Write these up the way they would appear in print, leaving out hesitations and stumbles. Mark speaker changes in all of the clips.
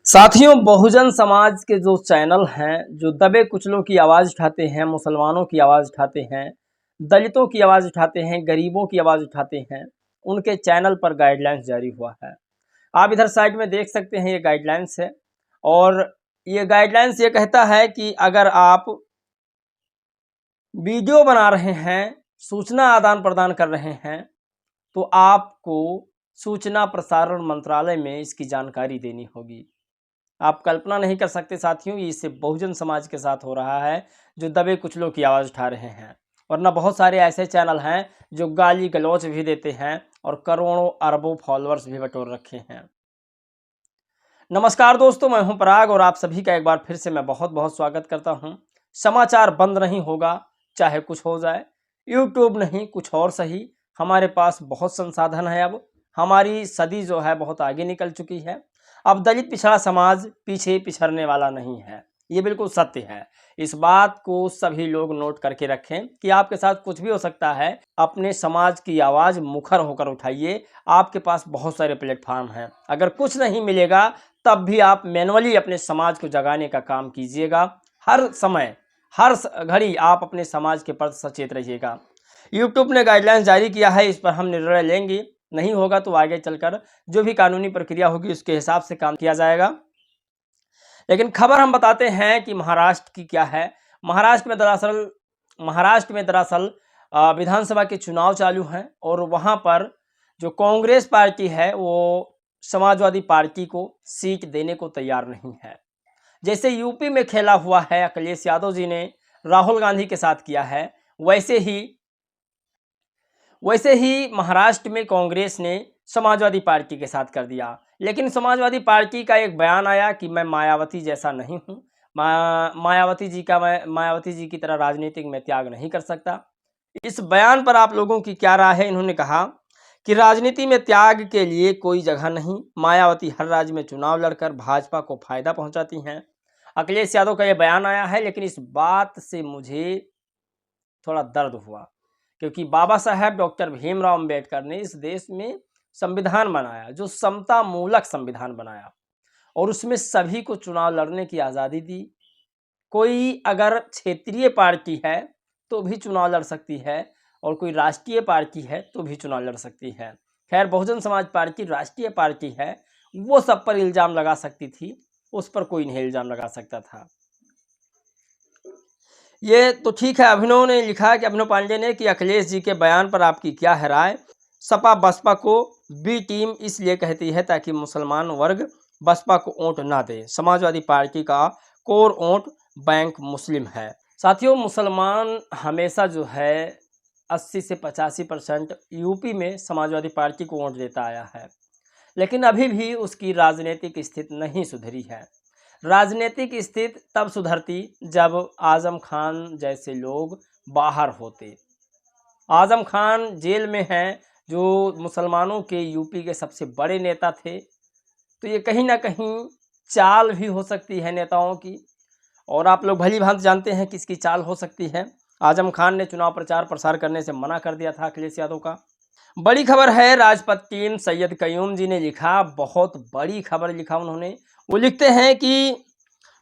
Speaker 1: साथियों, बहुजन समाज के जो चैनल हैं, जो दबे कुचलों की आवाज़ उठाते हैं, मुसलमानों की आवाज़ उठाते हैं, दलितों की आवाज़ उठाते हैं, गरीबों की आवाज़ उठाते हैं, उनके चैनल पर गाइडलाइंस जारी हुआ है। आप इधर साइड में देख सकते हैं, ये गाइडलाइंस है और ये गाइडलाइंस ये कहता है कि अगर आप वीडियो बना रहे हैं, सूचना आदान प्रदान कर रहे हैं, तो आपको सूचना प्रसारण मंत्रालय में इसकी जानकारी देनी होगी। आप कल्पना नहीं कर सकते साथियों, ये इससे बहुजन समाज के साथ हो रहा है, जो दबे कुचलों की आवाज़ उठा रहे हैं। वरना बहुत सारे ऐसे चैनल हैं जो गाली गलौच भी देते हैं और करोड़ों अरबों फॉलोअर्स भी बटोर रखे हैं। नमस्कार दोस्तों, मैं हूं पराग और आप सभी का एक बार फिर से मैं बहुत बहुत स्वागत करता हूं। समाचार बंद नहीं होगा, चाहे कुछ हो जाए। यूट्यूब नहीं, कुछ और सही, हमारे पास बहुत संसाधन है। अब हमारी सदी जो है बहुत आगे निकल चुकी है। अब दलित पिछड़ा समाज पीछे पिछड़ने वाला नहीं है, ये बिल्कुल सत्य है। इस बात को सभी लोग नोट करके रखें कि आपके साथ कुछ भी हो सकता है। अपने समाज की आवाज़ मुखर होकर उठाइए। आपके पास बहुत सारे प्लेटफार्म हैं। अगर कुछ नहीं मिलेगा तब भी आप मैनुअली अपने समाज को जगाने का काम कीजिएगा। हर समय, हर घड़ी आप अपने समाज के प्रति सचेत रहिएगा। यूट्यूब ने गाइडलाइंस जारी किया है, इस पर हम निर्णय लेंगे। नहीं होगा तो आगे चलकर जो भी कानूनी प्रक्रिया होगी उसके हिसाब से काम किया जाएगा। लेकिन खबर हम बताते हैं कि महाराष्ट्र की क्या है। महाराष्ट्र में दरअसल विधानसभा के चुनाव चालू हैं और वहां पर जो कांग्रेस पार्टी है वो समाजवादी पार्टी को सीट देने को तैयार नहीं है। जैसे यूपी में खेला हुआ है, अखिलेश यादव जी ने राहुल गांधी के साथ किया है, वैसे ही महाराष्ट्र में कांग्रेस ने समाजवादी पार्टी के साथ कर दिया। लेकिन समाजवादी पार्टी का एक बयान आया कि मैं मायावती जैसा नहीं हूँ, मायावती जी की तरह राजनीतिक में त्याग नहीं कर सकता। इस बयान पर आप लोगों की क्या राय है? इन्होंने कहा कि राजनीति में त्याग के लिए कोई जगह नहीं, मायावती हर राज्य में चुनाव लड़कर भाजपा को फायदा पहुंचाती हैं। अखिलेश यादव का यह बयान आया है, लेकिन इस बात से मुझे थोड़ा दर्द हुआ, क्योंकि बाबा साहेब डॉक्टर भीमराव अंबेडकर ने इस देश में संविधान बनाया, जो समता मूलक संविधान बनाया और उसमें सभी को चुनाव लड़ने की आज़ादी दी। कोई अगर क्षेत्रीय पार्टी है तो भी चुनाव लड़ सकती है और कोई राष्ट्रीय पार्टी है तो भी चुनाव लड़ सकती है। खैर, बहुजन समाज पार्टी राष्ट्रीय पार्टी है, वो सब पर इल्ज़ाम लगा सकती थी, उस पर कोई नहीं इल्ज़ाम लगा सकता था। ये तो ठीक है। अभिनव ने लिखा कि अभिनव पांडे ने कि अखिलेश जी के बयान पर आपकी क्या है राय? सपा बसपा को बी टीम इसलिए कहती है ताकि मुसलमान वर्ग बसपा को वोट ना दे। समाजवादी पार्टी का कोर वोट बैंक मुस्लिम है। साथियों, मुसलमान हमेशा जो है 80 से 85% यूपी में समाजवादी पार्टी को वोट देता आया है, लेकिन अभी भी उसकी राजनीतिक स्थिति नहीं सुधरी है। राजनीतिक स्थिति तब सुधरती जब आजम खान जैसे लोग बाहर होते। आजम खान जेल में हैं, जो मुसलमानों के यूपी के सबसे बड़े नेता थे। तो ये कहीं ना कहीं चाल भी हो सकती है नेताओं की, और आप लोग भली भांति जानते हैं कि इसकी चाल हो सकती है। आजम खान ने चुनाव प्रचार प्रसार करने से मना कर दिया था अखिलेश यादव का। बड़ी खबर है, राजपथ टीम सैयद कयूम जी ने लिखा, बहुत बड़ी खबर लिखा उन्होंने। वो लिखते हैं कि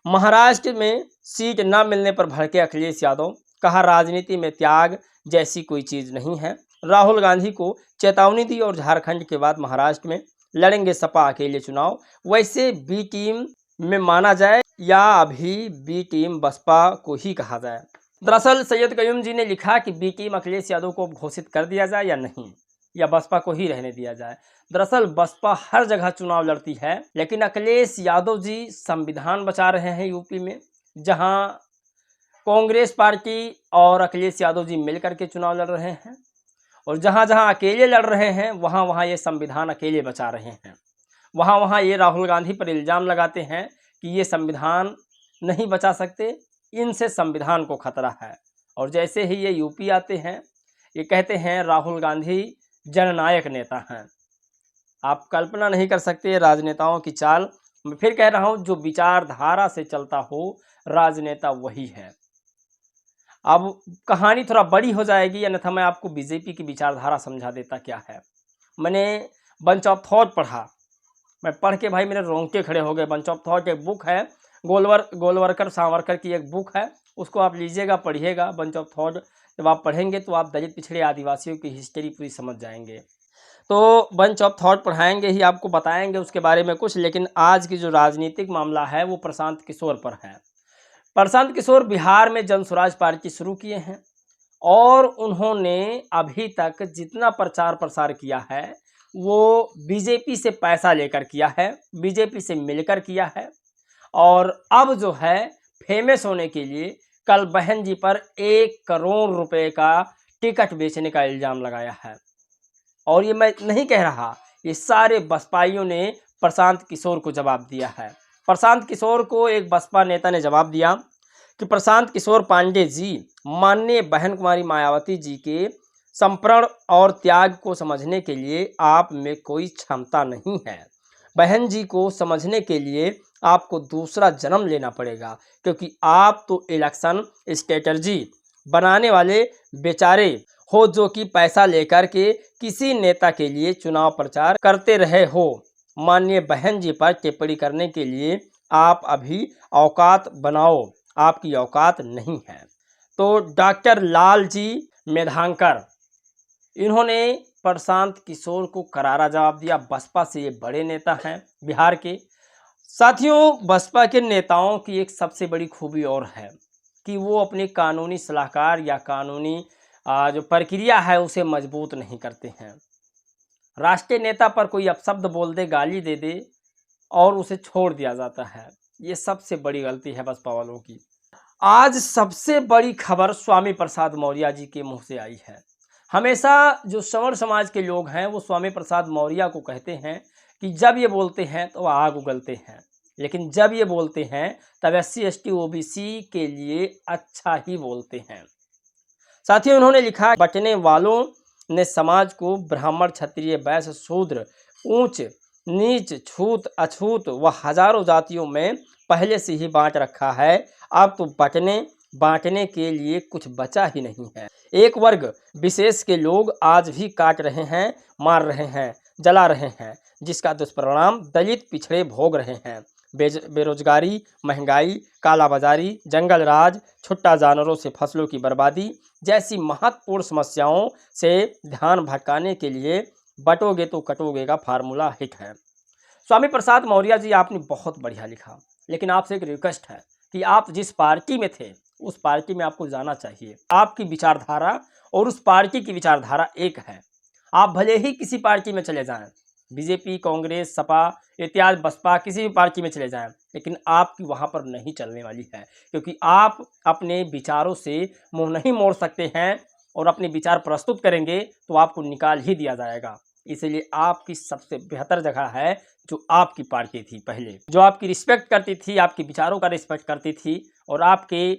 Speaker 1: महाराष्ट्र में सीट न मिलने पर भड़के अखिलेश यादव, कहा राजनीति में त्याग जैसी कोई चीज़ नहीं है। राहुल गांधी को चेतावनी दी और झारखंड के बाद महाराष्ट्र में लड़ेंगे सपा अकेले चुनाव। वैसे बी टीम में माना जाए या अभी बी टीम बसपा को ही कहा जाए? दरअसल सैयद कयूम जी ने लिखा कि बी टीम अखिलेश यादव को घोषित कर दिया जाए या नहीं, या बसपा को ही रहने दिया जाए। दरअसल बसपा हर जगह चुनाव लड़ती है, लेकिन अखिलेश यादव जी संविधान बचा रहे हैं यूपी में, जहां कांग्रेस पार्टी और अखिलेश यादव जी मिलकर के चुनाव लड़ रहे हैं, और जहां जहां अकेले लड़ रहे हैं वहां वहां ये संविधान अकेले बचा रहे हैं। वहां वहां ये राहुल गांधी पर इल्ज़ाम लगाते हैं कि ये संविधान नहीं बचा सकते, इनसे संविधान को खतरा है। और जैसे ही ये यूपी आते हैं, ये कहते हैं राहुल गांधी जननायक नेता हैं। आप कल्पना नहीं कर सकते राजनेताओं की चाल। मैं फिर कह रहा हूं, जो विचारधारा से चलता हो राजनेता वही है। अब कहानी थोड़ा बड़ी हो जाएगी, अन्यथा मैं आपको बीजेपी की विचारधारा समझा देता क्या है। मैंने बंच ऑफ थॉट पढ़ा, मैं पढ़ के भाई मेरे रोंगटे खड़े हो गए। बंच ऑफ थॉट एक बुक है, गोलवरकर सावरकर की एक बुक है, उसको आप लीजिएगा, पढ़िएगा। बंच ऑफ थॉट जब आप पढ़ेंगे तो आप दलित पिछड़े आदिवासियों की हिस्ट्री पूरी समझ जाएंगे। तो बंच ऑफ थॉट पढ़ाएंगे ही, आपको बताएंगे उसके बारे में कुछ। लेकिन आज की जो राजनीतिक मामला है वो प्रशांत किशोर पर है। प्रशांत किशोर बिहार में जन स्वराज पार्टी शुरू किए हैं और उन्होंने अभी तक जितना प्रचार प्रसार किया है वो बीजेपी से पैसा लेकर किया है, बीजेपी से मिलकर किया है। और अब जो है फेमस होने के लिए कल बहन जी पर 1 करोड़ रुपए का टिकट बेचने का इल्ज़ाम लगाया है। और ये मैं नहीं कह रहा, ये सारे बसपाइयों ने प्रशांत किशोर को जवाब दिया है। प्रशांत किशोर को एक बसपा नेता ने जवाब दिया कि प्रशांत किशोर पांडे जी, माननीय बहन कुमारी मायावती जी के समर्पण और त्याग को समझने के लिए आप में कोई क्षमता नहीं है। बहन जी को समझने के लिए आपको दूसरा जन्म लेना पड़ेगा, क्योंकि आप तो इलेक्शन स्ट्रेटजी बनाने वाले बेचारे हो, जो कि पैसा लेकर के किसी नेता के लिए चुनाव प्रचार करते रहे हो। माननीय बहन जी पर टिप्पणी करने के लिए आप अभी औकात बनाओ, आपकी औकात नहीं है। तो डॉक्टर लाल जी मेधांकर, इन्होंने प्रशांत किशोर को करारा जवाब दिया। बसपा से ये बड़े नेता हैं बिहार के। साथियों, बसपा के नेताओं की एक सबसे बड़ी खूबी और है कि वो अपने कानूनी सलाहकार या कानूनी जो प्रक्रिया है उसे मजबूत नहीं करते हैं। राष्ट्रीय नेता पर कोई अपशब्द बोल दे, गाली दे दे और उसे छोड़ दिया जाता है। ये सबसे बड़ी गलती है बसपा वालों की। आज सबसे बड़ी खबर स्वामी प्रसाद मौर्य जी के मुंह से आई है। हमेशा जो सवर्ण समाज के लोग हैं वो स्वामी प्रसाद मौर्य को कहते हैं कि जब ये बोलते हैं तो आग उगलते हैं, लेकिन जब ये बोलते हैं तब SC ST OBC के लिए अच्छा ही बोलते हैं। साथियों, उन्होंने लिखा, बटने वालों ने समाज को ब्राह्मण, क्षत्रिय, वैश्य, शूद्र, ऊंच नीच, छूत अछूत व हजारों जातियों में पहले से ही बांट रखा है। अब तो बांटने के लिए कुछ बचा ही नहीं है। एक वर्ग विशेष के लोग आज भी काट रहे हैं, मार रहे हैं, जला रहे हैं, जिसका दुष्परिणाम दलित पिछड़े भोग रहे हैं। बेरोजगारी, महंगाई, कालाबाजारी, जंगल राज, छुट्टा जानवरों से फसलों की बर्बादी जैसी महत्वपूर्ण समस्याओं से ध्यान भटकाने के लिए बटोगे तो कटोगे का फार्मूला हिट है। स्वामी प्रसाद मौर्य जी, आपने बहुत बढ़िया लिखा, लेकिन आपसे एक रिक्वेस्ट है कि आप जिस पार्टी में थे उस पार्टी में आपको जाना चाहिए। आपकी विचारधारा और उस पार्टी की विचारधारा एक है। आप भले ही किसी पार्टी में चले जाएं, बीजेपी, कांग्रेस, सपा इत्यादि, बसपा, किसी भी पार्टी में चले जाएं, लेकिन आपकी वहां पर नहीं चलने वाली है, क्योंकि आप अपने विचारों से मुंह नहीं मोड़ सकते हैं और अपने विचार प्रस्तुत करेंगे तो आपको निकाल ही दिया जाएगा। इसलिए आपकी सबसे बेहतर जगह है जो आपकी पार्टी थी पहले, जो आपकी रिस्पेक्ट करती थी, आपके विचारों का रिस्पेक्ट करती थी और आपके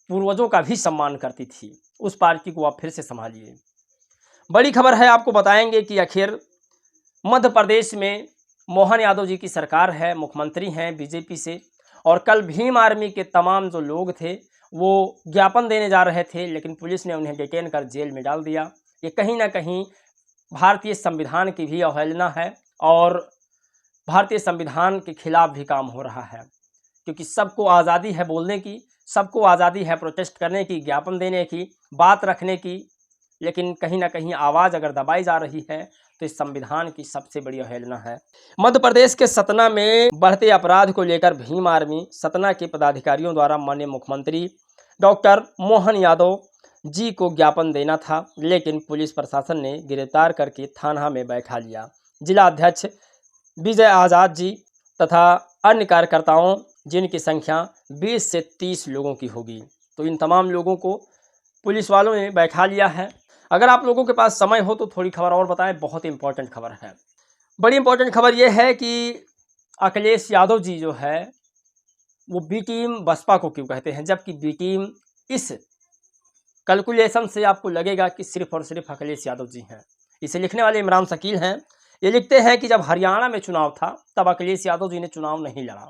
Speaker 1: पूर्वजों का भी सम्मान करती थी। उस पार्टी को आप फिर से संभालिए। बड़ी खबर है, आपको बताएंगे कि आखिर मध्य प्रदेश में मोहन यादव जी की सरकार है, मुख्यमंत्री हैं बीजेपी से, और कल भीम आर्मी के तमाम जो लोग थे वो ज्ञापन देने जा रहे थे, लेकिन पुलिस ने उन्हें डिटेन कर जेल में डाल दिया। ये कहीं ना कहीं भारतीय संविधान की भी अवहेलना है और भारतीय संविधान के खिलाफ भी काम हो रहा है, क्योंकि सबको आज़ादी है बोलने की, सबको आज़ादी है प्रोटेस्ट करने की, ज्ञापन देने की, बात रखने की, लेकिन कहीं ना कहीं आवाज़ अगर दबाई जा रही है तो इस संविधान की सबसे बड़ी अवहेलना है। मध्य प्रदेश के सतना में बढ़ते अपराध को लेकर भीम आर्मी सतना के पदाधिकारियों द्वारा माननीय मुख्यमंत्री डॉक्टर मोहन यादव जी को ज्ञापन देना था, लेकिन पुलिस प्रशासन ने गिरफ्तार करके थाना में बैठा लिया। जिला अध्यक्ष विजय आज़ाद जी तथा अन्य कार्यकर्ताओं, जिनकी संख्या 20 से 30 लोगों की होगी, तो इन तमाम लोगों को पुलिस वालों ने बैठा लिया है। अगर आप लोगों के पास समय हो तो थोड़ी खबर और बताएं, बहुत इंपॉर्टेंट खबर है। बड़ी इंपॉर्टेंट खबर यह है कि अखिलेश यादव जी जो है वो बी टीम बसपा को क्यों कहते हैं, जबकि बी टीम इस कैलकुलेशन से आपको लगेगा कि सिर्फ और सिर्फ अखिलेश यादव जी हैं। इसे लिखने वाले इमरान शकील हैं। ये लिखते हैं कि जब हरियाणा में चुनाव था तब अखिलेश यादव जी ने चुनाव नहीं लड़ा,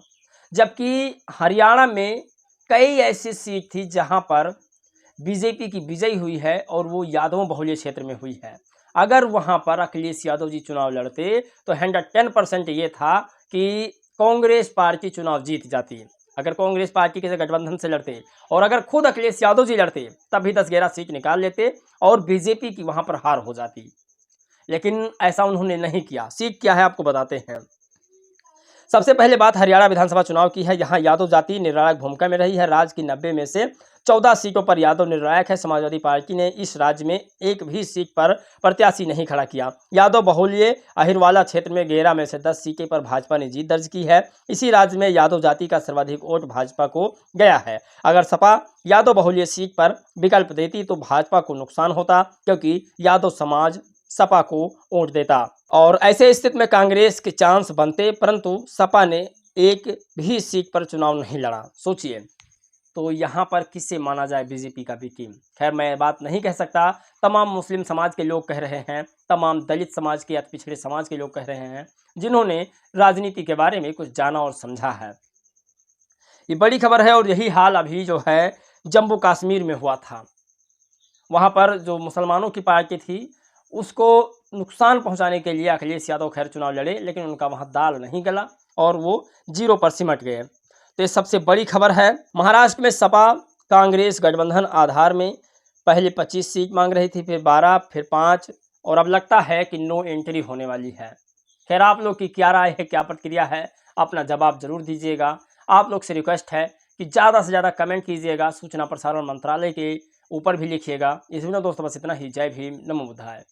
Speaker 1: जबकि हरियाणा में कई ऐसी सीट थी जहां पर बीजेपी की विजय हुई है और वो यादवों बहुल्य क्षेत्र में हुई है। अगर वहां पर अखिलेश यादव जी चुनाव लड़ते तो 110% ये था कि कांग्रेस पार्टी चुनाव जीत जाती। अगर कांग्रेस पार्टी के गठबंधन से लड़ते और अगर खुद अखिलेश यादव जी लड़ते तब भी 10-11 सीट निकाल लेते और बीजेपी की वहां पर हार हो जाती। लेकिन ऐसा उन्होंने नहीं किया। सीट क्या है आपको बताते हैं। सबसे पहले बात हरियाणा विधानसभा चुनाव की है। यहाँ यादव जाति निर्णायक भूमिका में रही है। राज्य की 90 में से 14 सीटों पर यादव निर्णायक है। समाजवादी पार्टी ने इस राज्य में एक भी सीट पर प्रत्याशी नहीं खड़ा किया। यादव बहुल्य अहिरवाला क्षेत्र में 11 में से 10 सीटें पर भाजपा ने जीत दर्ज की है। इसी राज्य में यादव जाति का सर्वाधिक वोट भाजपा को गया है। अगर सपा यादव बहुल्य सीट पर विकल्प देती तो भाजपा को नुकसान होता, क्योंकि यादव समाज सपा को वोट देता और ऐसे स्थिति में कांग्रेस के चांस बनते, परंतु सपा ने एक भी सीट पर चुनाव नहीं लड़ा। सोचिए, तो यहाँ पर किससे माना जाए बीजेपी का बी टीम। खैर मैं बात नहीं कह सकता, तमाम मुस्लिम समाज के लोग कह रहे हैं, तमाम दलित समाज के अति पिछड़े समाज के लोग कह रहे हैं, जिन्होंने राजनीति के बारे में कुछ जाना और समझा है। ये बड़ी खबर है और यही हाल अभी जो है जम्मू कश्मीर में हुआ था। वहाँ पर जो मुसलमानों की पार्टी थी उसको नुकसान पहुंचाने के लिए अखिलेश यादव खैर चुनाव लड़े, लेकिन उनका वहां दाल नहीं गला और वो 0 पर सिमट गए। तो ये सबसे बड़ी खबर है। महाराष्ट्र में सपा कांग्रेस गठबंधन आधार में पहले 25 सीट मांग रही थी, फिर 12, फिर 5 और अब लगता है कि नो एंट्री होने वाली है। खैर आप लोग की क्या राय है, क्या प्रतिक्रिया है, अपना जवाब जरूर दीजिएगा। आप लोग से रिक्वेस्ट है कि ज़्यादा से ज़्यादा कमेंट कीजिएगा, सूचना प्रसारण मंत्रालय के ऊपर भी लिखिएगा। इस वीडियो दोस्तों बस इतना ही। जय भीम, नमो बुद्धाय।